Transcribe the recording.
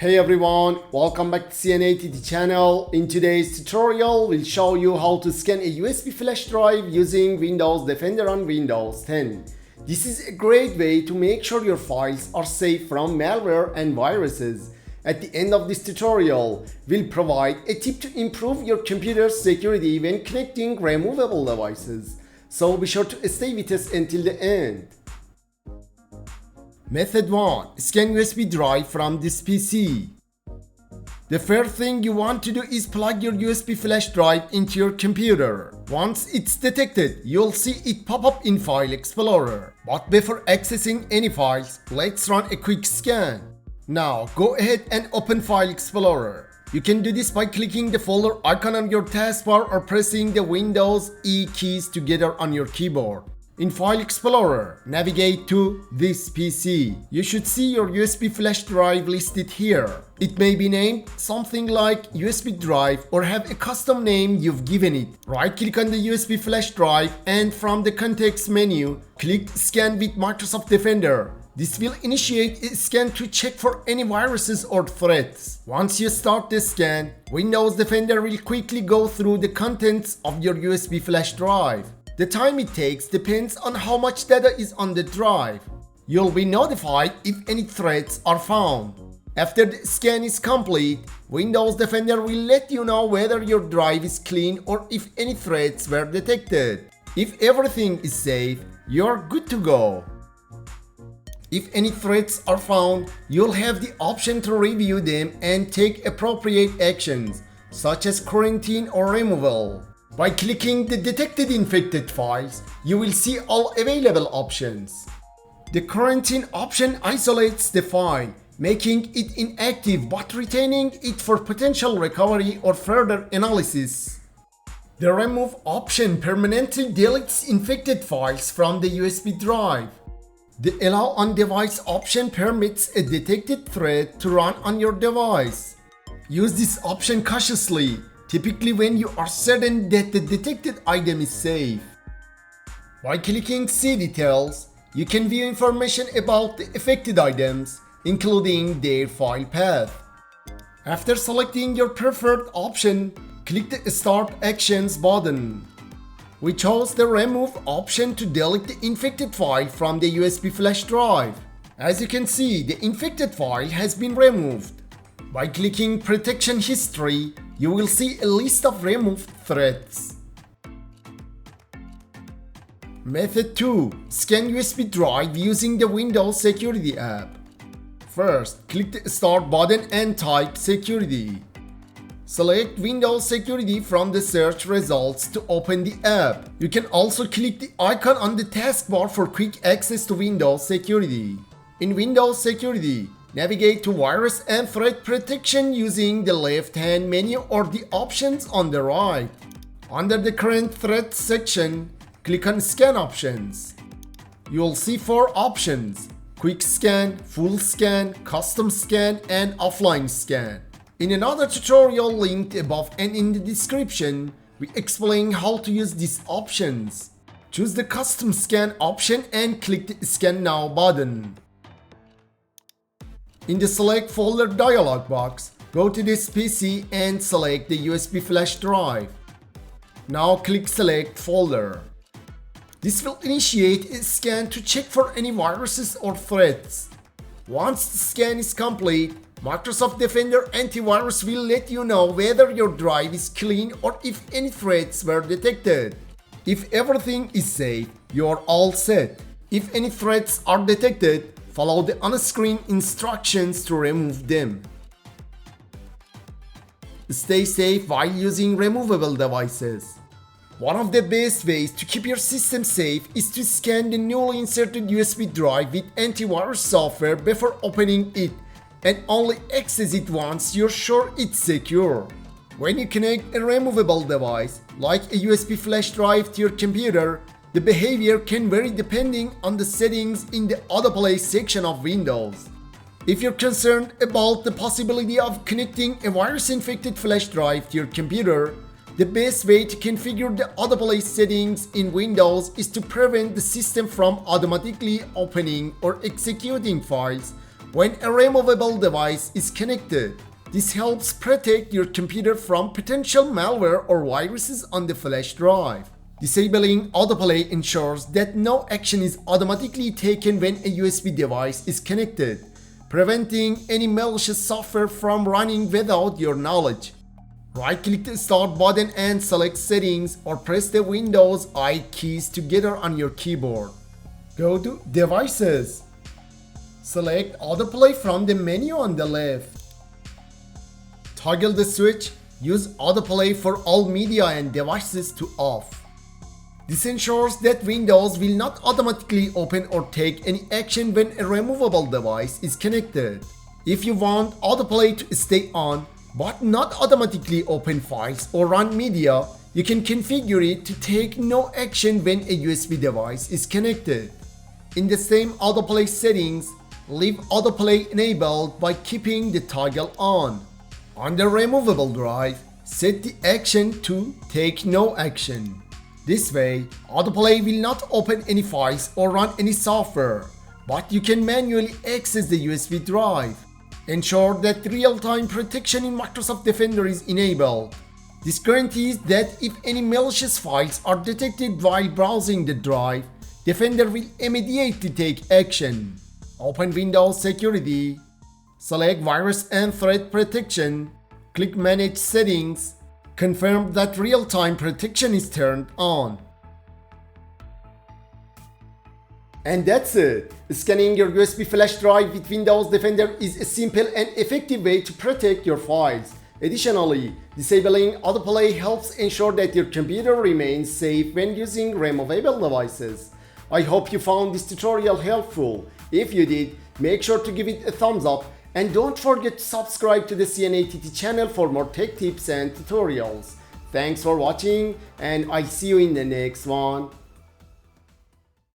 Hey everyone, welcome back to CNATT channel. In today's tutorial, we'll show you how to scan a USB flash drive using Windows Defender on Windows 10. This is a great way to make sure your files are safe from malware and viruses. At the end of this tutorial, we'll provide a tip to improve your computer's security when connecting removable devices. So be sure to stay with us until the end. Method 1. Scan USB drive from this PC. The first thing you want to do is plug your USB flash drive into your computer. Once it's detected, you'll see it pop up in File Explorer. But before accessing any files, let's run a quick scan. Now go ahead and open File Explorer. You can do this by clicking the folder icon on your taskbar or pressing the Windows E keys together on your keyboard. In File Explorer, navigate to this PC. You should see your USB flash drive listed here. It may be named something like USB drive or have a custom name you've given it. Right-click on the USB flash drive and from the context menu, click Scan with Microsoft Defender. This will initiate a scan to check for any viruses or threats. Once you start the scan, Windows Defender will quickly go through the contents of your USB flash drive. The time it takes depends on how much data is on the drive. You'll be notified if any threats are found. After the scan is complete, Windows Defender will let you know whether your drive is clean or if any threats were detected. If everything is safe, you're good to go. If any threats are found, you'll have the option to review them and take appropriate actions, such as quarantine or removal. By clicking the Detected Infected Files, you will see all available options. The quarantine option isolates the file, making it inactive but retaining it for potential recovery or further analysis. The Remove option permanently deletes infected files from the USB drive. The Allow on Device option permits a detected thread to run on your device. Use this option cautiously, typically when you are certain that the detected item is safe. By clicking See Details, you can view information about the affected items, including their file path. After selecting your preferred option, click the Start Actions button. We chose the Remove option to delete the infected file from the USB flash drive. As you can see, the infected file has been removed. By clicking Protection History, you will see a list of removed threads. Method 2. Scan USB drive using the Windows Security app. First, click the Start button and type Security. Select Windows Security from the search results to open the app. You can also click the icon on the taskbar for quick access to Windows Security. In Windows Security, navigate to Virus and Threat Protection using the left-hand menu or the options on the right. Under the Current Threats section, click on Scan Options. You'll see 4 options: Quick Scan, Full Scan, Custom Scan, and Offline Scan. In another tutorial linked above and in the description, we explain how to use these options. Choose the Custom Scan option and click the Scan Now button. In the Select Folder dialog box, go to this PC and select the USB flash drive. Now click Select Folder. This will initiate a scan to check for any viruses or threats. Once the scan is complete, Microsoft Defender Antivirus will let you know whether your drive is clean or if any threats were detected. If everything is safe, you're all set. If any threats are detected, follow the on-screen instructions to remove them. Stay safe while using removable devices. One of the best ways to keep your system safe is to scan the newly inserted USB drive with antivirus software before opening it, and only access it once you're sure it's secure. When you connect a removable device, like a USB flash drive to your computer, the behavior can vary depending on the settings in the AutoPlay section of Windows. If you're concerned about the possibility of connecting a virus-infected flash drive to your computer, the best way to configure the AutoPlay settings in Windows is to prevent the system from automatically opening or executing files when a removable device is connected. This helps protect your computer from potential malware or viruses on the flash drive. Disabling AutoPlay ensures that no action is automatically taken when a USB device is connected, preventing any malicious software from running without your knowledge. Right-click the Start button and select Settings, or press the Windows I keys together on your keyboard. Go to Devices. Select AutoPlay from the menu on the left. Toggle the switch. Use AutoPlay for all media and devices to off. This ensures that Windows will not automatically open or take any action when a removable device is connected. If you want AutoPlay to stay on, but not automatically open files or run media, you can configure it to take no action when a USB device is connected. In the same AutoPlay settings, leave AutoPlay enabled by keeping the toggle on. On the removable drive, set the action to Take No Action. This way, AutoPlay will not open any files or run any software, but you can manually access the USB drive. Ensure that real-time protection in Microsoft Defender is enabled. This guarantees that if any malicious files are detected while browsing the drive, Defender will immediately take action. Open Windows Security. Select Virus and Threat Protection. Click Manage Settings. Confirm that real-time protection is turned on. And that's it! Scanning your USB flash drive with Windows Defender is a simple and effective way to protect your files. Additionally, disabling AutoPlay helps ensure that your computer remains safe when using removable devices. I hope you found this tutorial helpful. If you did, make sure to give it a thumbs up and don't forget to subscribe to the CNATT channel for more tech tips and tutorials. Thanks for watching, and I see you in the next one.